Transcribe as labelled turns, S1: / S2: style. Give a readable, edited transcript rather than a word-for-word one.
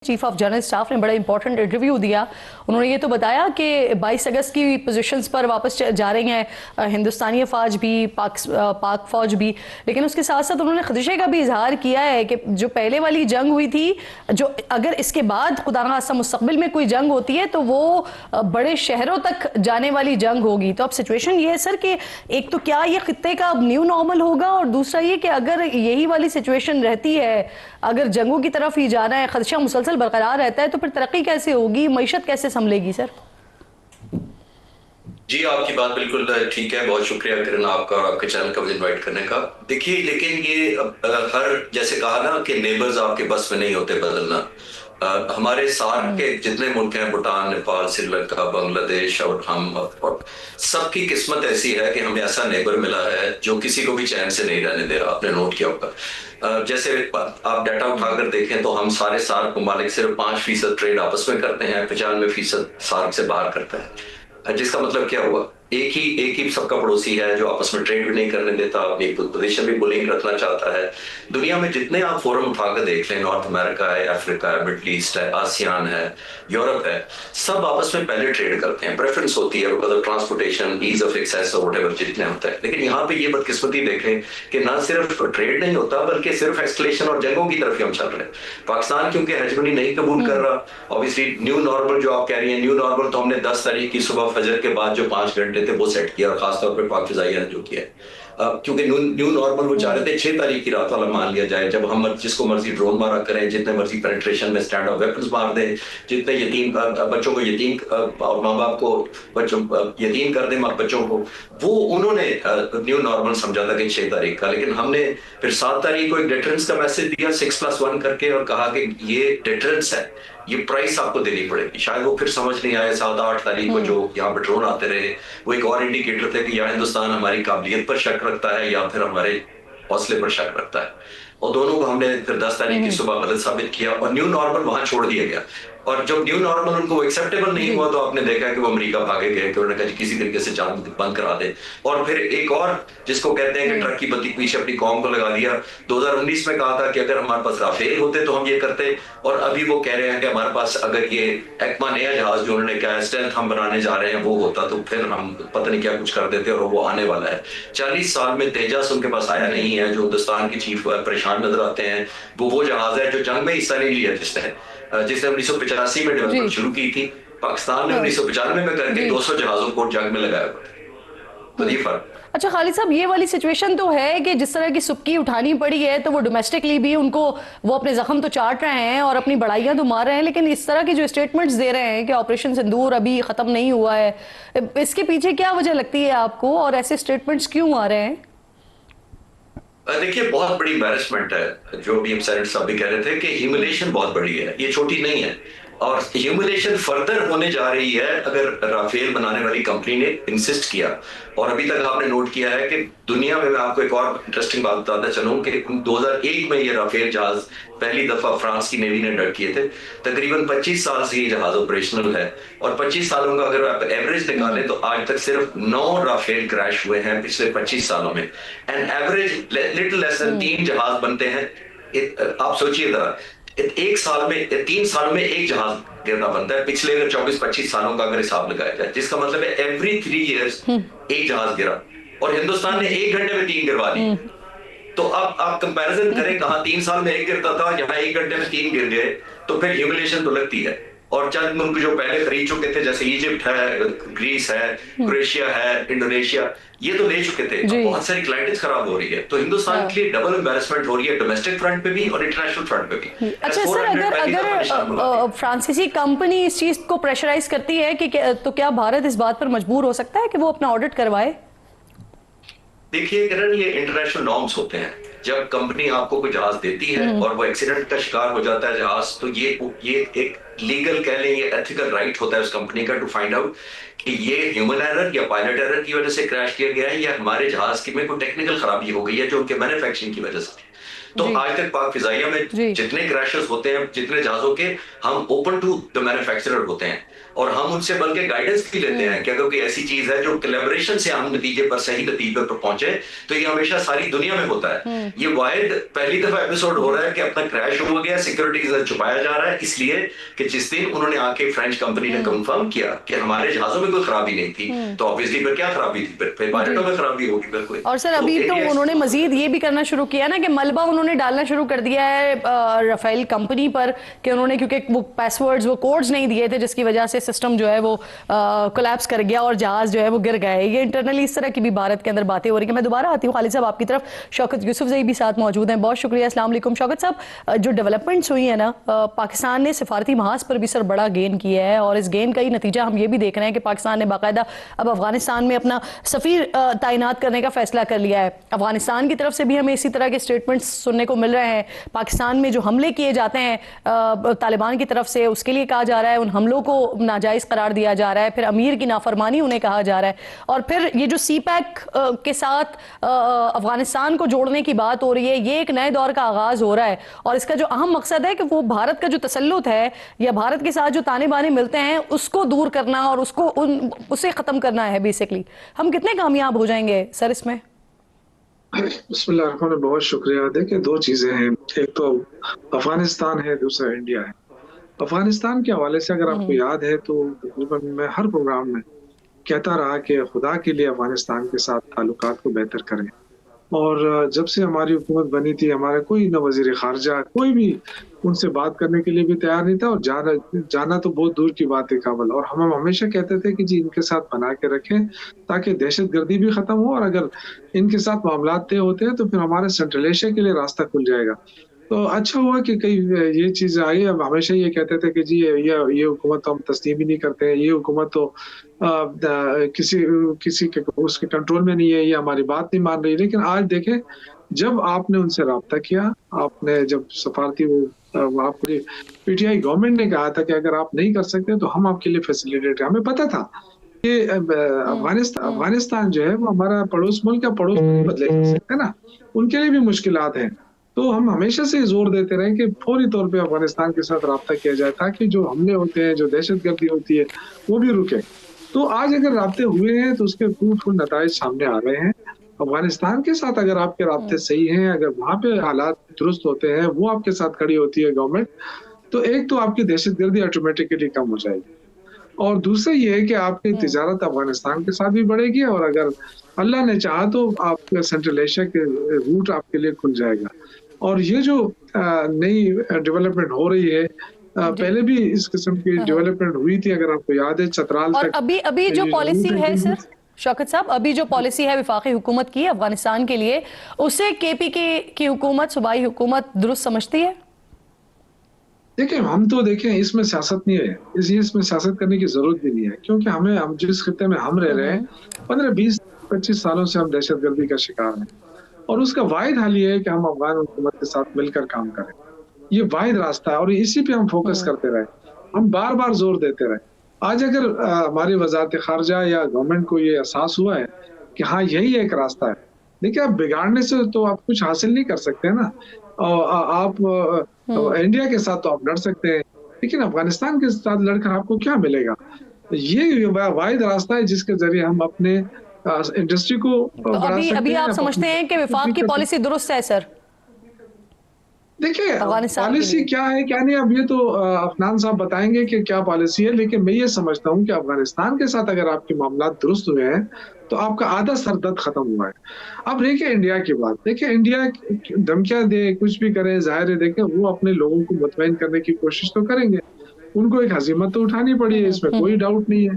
S1: Chief of general staff ने बड़ा important interview दिया। उन्होंने ये तो बताया कि 22 अगस्त की पोजीशंस पर वापस जा रही हैं हिंदुस्तानी फौज भी, पाक फौज भी, लेकिन उसके साथ साथ उन्होंने खदशे का भी इजहार किया है कि जो पहले वाली जंग हुई थी, जो अगर इसके बाद खुदा न खास्ता मुस्तकबिल में कोई जंग होती है तो वो बड़े शहरों तक जाने वाली जंग होगी। तो अब सिचुएशन ये है सर कि एक तो क्या ये खित्ते का अब न्यू नॉर्मल होगा, और दूसरा ये कि अगर यही वाली सिचुएशन रहती है, अगर जंगों की तरफ ही जाना है, खदशा मुसलसल बरकरार रहता है, तो फिर तरक्की कैसे होगी, मईशत कैसे संभलेगी सर?
S2: जी, आपकी बात बिल्कुल ठीक है। बहुत शुक्रिया किरण आपका और आपके चैनल का मुझे इनवाइट करने का। देखिए, लेकिन ये हर जैसे कहा ना कि नेबर्स आपके बस में नहीं होते बदलना। हमारे सार्क के जितने मुल्क हैं, भूटान, नेपाल, श्रीलंका, बांग्लादेश और हम, और सबकी किस्मत ऐसी है कि हमें ऐसा नेबर मिला है जो किसी को भी चैन से नहीं रहने दे रहा। आपने नोट किया होगा, जैसे आप डाटा उठाकर देखें तो हम सारे सार्क ममालिक सिर्फ 5% ट्रेड आपस में करते हैं, 95% सार्क से बाहर करते हैं। जिसका मतलब क्या हुआ, एक ही सबका पड़ोसी है जो आपस में ट्रेड भी नहीं करने देता, अपनी पोजीशन भी बुलिंग रखना चाहता है। दुनिया में जितने आप फोरम उठाकर देख लें, नॉर्थ अमेरिका है, अफ्रीका है, मिडल ईस्ट है, आसियान है, यूरोप है, सब आपस में पहले ट्रेड करते हैं। प्रेफरेंस होती है because of transportation, ease of access और व्हाटएवर जितने होता है। लेकिन यहाँ पे ये बदकिस्मती देखें कि ना सिर्फ ट्रेड नहीं होता बल्कि सिर्फ एक्सकलेशन और जंगों की तरफ ही हम चल रहे हैं। पाकिस्तान क्योंकि हेजमनी नहीं कबूल कर रहा, ऑब्वियसली न्यू नॉर्मल जो आप कह रही हैं, न्यू नॉर्मल तो हमने 10 तारीख की सुबह फजर के बाद जो 5 घंटे थे वो सेट किया, और खासतौर पर पाक फिजाइया ने जो किया है। क्योंकि न्यू नॉर्मल वो चाह रहे थे 6 तारीख की रात वाला मान लिया जाए, जब हम जिसको मर्जी ड्रोन मारा करें, जितने मर्जी पेनिट्रेशन में स्टैंड ऑफ वेपन्स मार दें, जितने यतीम बच्चों को यतीम और माँ बाप को बच्चों यतीम कर दें बच्चों को, वो उन्होंने न्यू नॉर्मल समझा था कि 6 तारीख का। लेकिन हमने फिर 7 तारीख को एक डिटरेंस का मैसेज दिया 6+1 करके, और कहा कि ये डिटरेंस है, ये प्राइस आपको देनी पड़ेगी। शायद वो फिर समझ नहीं आया 7-8 तारीख को जो यहाँ पे ड्रोन आते रहे, वो एक और इंडिकेटर थे कि या हिंदुस्तान हमारी काबिलियत पर शक रखता है या फिर हमारे हौसले पर शक रखता है। और दोनों को हमने फिर 10 तारीख की सुबह गलत साबित किया और न्यू नॉर्मल वहां छोड़ दिया गया। और जब न्यू नॉर्मल उनको एक्सेप्टेबल नहीं हुआ तो आपने देखा कि वो अमेरिका भागे गए, कि उन्होंने कहा किसी तरीके से जान बंद करा दे। और फिर एक और जिसको कहते हैं कि ट्रक की बत्ती पीछे अपनी कौम को लगा दिया, 2019 में कहा था कि अगर हमारे पास राफेल होते तो हम ये करते, और अभी वो कह रहे हैं कि हमारे पास अगर ये एक्मा नया जहाज जो उन्होंने कहा स्टेल्थ हम बनाने जा रहे हैं वो होता तो फिर हम पता नहीं क्या कुछ कर देते, और वो आने वाला है। 40 साल में तेजस उनके पास आया नहीं है, जो हिंदुस्तान की चीफ परेशान नजर आते हैं। वो जहाज है जो जंग में हिस्सा नहीं लिया, जिसने 1985 में डेवलपमेंट शुरू की थी। पाकिस्तान ने 1995 में करके 200 जहाजों को जंग में लगाया। तो ये फर्क।
S1: अच्छा खालिद साहब, ये वाली सिचुएशन तो है कि जिस तरह की सुक्की उठानी पड़ी है तो वो डोमेस्टिकली भी उनको, वो अपने जख्म तो चाट रहे हैं और अपनी बड़ाइयां तो मार रहे हैं, लेकिन इस तरह की जो स्टेटमेंट्स दे रहे हैं कि ऑपरेशन सिंदूर अभी खत्म नहीं हुआ है, इसके पीछे क्या वजह लगती है आपको, और ऐसे स्टेटमेंट्स क्यों आ रहे हैं?
S2: देखिए, बहुत बड़ी एम्बैरेसमेंट है। जो भी हम सेनेटर साहब भी कह रहे थे कि ह्यूमिलेशन बहुत बड़ी है, ये छोटी नहीं है, और ह्यूमिलेशन फर्दर होने जा रही है अगर राफेल बनाने वाली कंपनी ने इंसिस्ट किया। और अभी तक आपने नोट किया है कि दुनिया में, मैं आपको एक और इंटरेस्टिंग बात बताता चलूं कि 2001 में ये राफेल जहाज पहली दफा फ्रांस की नेवी ने डर किए थे। तकरीबन 25 साल से ये जहाज ऑपरेशनल है, और 25 सालों का अगर आप एवरेज निकालें तो आज तक सिर्फ 9 राफेल क्रैश हुए हैं पिछले 25 सालों में, and average little less than 3 जहाज बनते हैं। आप सोचिए जरा, एक साल में 3 साल में एक जहाज गिरना बनता है, पिछले 24-25 सालों का अगर हिसाब लगाया जाए, जिसका मतलब है एवरी 3 इयर्स एक जहाज गिरा, और हिंदुस्तान ने 1 घंटे में 3 गिरवा दी। तो अब आप कंपैरिजन करें, कहां 3 साल में 1 गिरता था, यहाँ 1 घंटे में 3 गिर गए, तो फिर ह्यूमिलेशन तो लगती है। और चंद मुल्क जो पहले खरीद चुके थे, जैसे इजिप्ट है, ग्रीस है, क्रोएशिया है, इंडोनेशिया, ये तो ले चुके थे। बहुत सारी क्लाइंटेज खराब हो रही है, तो हिंदुस्तान के लिए डबल एम्बैरेसमेंट हो रही है, डोमेस्टिक फ्रंट पे भी और इंटरनेशनल फ्रंट पे भी।
S1: अच्छा सर, अगर फ्रांसीसी कंपनी इस चीज को प्रेशराइज करती है कि तो क्या भारत इस बात पर मजबूर हो सकता है कि वो अपना ऑडिट करवाए?
S2: देखिए किरण, ये इंटरनेशनल नॉर्म्स होते हैं। जब कंपनी आपको कोई जहाज देती है और वो एक्सीडेंट का शिकार हो जाता है जहाज, तो ये एक लीगल कह लें, ये एथिकल राइट होता है उस कंपनी का टू फाइंड आउट कि ये ह्यूमन एरर या पायलट एरर की वजह से क्रैश किया गया है, या हमारे जहाज की में कोई टेक्निकल खराबी हो गई है जो उनके मैन्युफैक्चरिंग की वजह से। तो
S1: जी।
S2: आज तक पाक फिजाइया में
S1: जी।
S2: जितने क्रैशेस होते हैं, जितने जहाजों के, हम ओपन टू द मैन्युफैक्चरर होते हैं और हम उनसे बल्कि गाइडेंस भी लेते हैं कि अगर कोई ऐसी चीज है जो कोलैबोरेशन से हम नतीजे पर, सही नतीजे पर पहुंचे, तो ये हमेशा सारी दुनिया में होता है। ये वाहिद पहली दफा एपिसोड हो रहा है कि अपना क्रैश हो गया, सिक्योरिटी छुपाया जा रहा है, इसलिए कि जिस दिन उन्होंने आके फ्रेंच कंपनी ने कंफर्म किया कि हमारे जहाजों में कोई खराबी नहीं थी, तो ऑब्वियसली फिर क्या खराबी थी, फिर पायलटों में खराबी होगी फिर कोई।
S1: और सर अभी तो उन्होंने मजीद ये भी करना शुरू किया ना कि मलबा उन्होंने डालना शुरू कर दिया है राफेल कंपनी पर, कि उन्होंने, क्योंकि वो पासवर्ड्स, वो कोड्स नहीं दिए थे, जिसकी वजह से सिस्टम जो है वो कोलैप्स कर गया और जहाज जो है वो गिर गए। ये इंटरनली इस तरह की भी भारत के अंदर बातें हो रही हैं। मैं दोबारा आती हूँ खालिद साहब आपकी तरफ। शौकत यूसुफजई भी साथ मौजूद हैं, बहुत शुक्रिया। अस्सलाम वालेकुम शौकत साहब, जो डेवलपमेंट्स हुई है ना, पाकिस्तान ने सिफारती महाज पर भी सर बड़ा गेन किया है, और इस गेन का ही नतीजा हम ये भी देख रहे हैं कि पाकिस्तान ने बाकायदा अब अफगानिस्तान में अपना सफीर तैनात करने का फैसला कर लिया है। अफगानिस्तान की तरफ से भी हमें इसी तरह के स्टेटमेंट्स सुनने को मिल रहे हैं। पाकिस्तान में जो हमले किए जाते हैं तालिबान की तरफ से, उसके लिए कहा जा रहा है उन हमलों को नाजायज करार दिया जा रहा है, फिर अमीर की नाफरमानी उन्हें कहा जा रहा है, और फिर ये जो सीपैक के साथ अफगानिस्तान को जोड़ने की बात हो रही है, ये एक नए दौर का आगाज हो रहा है। और इसका जो अहम मकसद है कि वो भारत का जो तसल्लुत है या भारत के साथ जो ताने बाने मिलते हैं उसको दूर करना और उसे खत्म करना है बेसिकली। हम कितने कामयाब हो जाएंगे सर इसमें?
S3: बिस्मिल्लाह, बहुत शुक्रिया। देखिए, दो चीजें हैं, एक तो अफगानिस्तान है, दूसरा इंडिया है। अफगानिस्तान के हवाले से अगर आपको याद है तो तकरीबन मैं हर प्रोग्राम में कहता रहा कि खुदा के लिए अफगानिस्तान के साथ ताल्लुकात को बेहतर करें। और जब से हमारी हुकूमत बनी थी, हमारा कोई न वजीर खारजा, कोई भी उनसे बात करने के लिए भी तैयार नहीं था, और जाना तो बहुत दूर की बात है काबुल। और हम हमेशा कहते थे कि जी इनके साथ बना के रखें ताकि दहशतगर्दी भी खत्म हो, और अगर इनके साथ मामला तय होते हैं तो फिर हमारे सेंट्रल एशिया के लिए रास्ता खुल जाएगा। तो अच्छा हुआ कि कई ये चीज आई। अब हमेशा ये कहते थे कि जी ये हुकूमत तो हम तस्लीम ही नहीं करते हैं, ये हुकूमत तो किसी के उसके कंट्रोल में नहीं है, ये हमारी बात नहीं मान रही। लेकिन आज देखें, जब आपने उनसे रब्ता किया, आपने जब सफारती आपकी पीटीआई गवर्नमेंट ने कहा था कि अगर आप नहीं कर सकते तो हम आपके लिए फैसिलिटेट, हमें पता था कि अफगानिस्तान जो है वो हमारा पड़ोस मुल्क का पड़ोस नहीं बदले जा सकते ना, उनके लिए भी मुश्किलात हैं। तो हम हमेशा से जोर देते रहे कि फौरी तौर पे अफगानिस्तान के साथ रब्ता किया जाए ताकि जो हमले होते हैं, जो दहशतगर्दी होती है, वो भी रुके। तो आज अगर राब्ते हुए हैं तो उसके फ्रूटफुल नताइज सामने आ रहे हैं। अफगानिस्तान के साथ अगर आपके राब्ते सही हैं, अगर वहाँ पे हालात दुरुस्त होते हैं, वो आपके साथ खड़ी होती है गवर्नमेंट, तो एक तो आपकी दहशतगर्दी ऑटोमेटिकली कम हो जाएगी, और दूसरा ये है कि आपकी तिजारत अफगानिस्तान के साथ भी बढ़ेगी, और अगर अल्लाह ने चाहा तो आप सेंट्रल एशिया के रूट आपके लिए खुल जाएगा। और ये जो नई डेवलपमेंट हो रही है, पहले भी इस किस्म की डेवलपमेंट हुई थी, अगर आपको याद है चतराल
S1: और
S3: तक।
S1: अभी जो पॉलिसी है सर शौकत साहब, अभी जो पॉलिसी है वफाकी हुकूमत की अफगानिस्तान के लिए, उसे केपीके की हुकूमत, सूबाई हुकूमत दुरुस्त समझती है?
S3: देखिए, हम तो देखें इसमें सियासत नहीं है, इसमें सियासत करने की जरूरत भी नहीं है, क्योंकि हम जिस खित्ते में हम रह रहे हैं 15-20-25 सालों से हम दहशतगर्दी का शिकार हैं, और उसका वाहिद हल ये है कि हम अफगान हुकूमत के साथ मिलकर काम करें। ये वाहिद रास्ता है, और इसी पे हम फोकस करते रहे, हम बार बार जोर देते रहे। आज अगर हमारी वजारत खारजा या गवर्नमेंट को ये एहसास हुआ है कि हाँ यही एक रास्ता है, देखिए आप बिगाड़ने से तो आप कुछ हासिल नहीं कर सकते ना। आप इंडिया के साथ तो आप लड़ सकते हैं, लेकिन अफगानिस्तान के साथ लड़कर आपको क्या मिलेगा? ये वाहिद रास्ता है जिसके जरिए हम अपने इंडस्ट्री को बढ़ा सकते हैं।
S1: अभी आप समझते हैं कि वफाक की पॉलिसी दुरुस्त है सर?
S3: देखिए, पॉलिसी क्या है क्या नहीं, अब ये तो अफनान साहब बताएंगे कि क्या पॉलिसी है, लेकिन मैं ये समझता हूँ कि अफगानिस्तान के साथ अगर आपके मामला दुरुस्त हुए हैं तो आपका आधा सरदर्द खत्म हुआ है। अब देखिए इंडिया की बात, देखिए इंडिया धमकियां दे, कुछ भी करे, जाहिर है देखें वो अपने लोगों को मुतमईन करने की कोशिश तो करेंगे, उनको एक हजीमत तो उठानी पड़ी है, इसमें कोई डाउट नहीं है।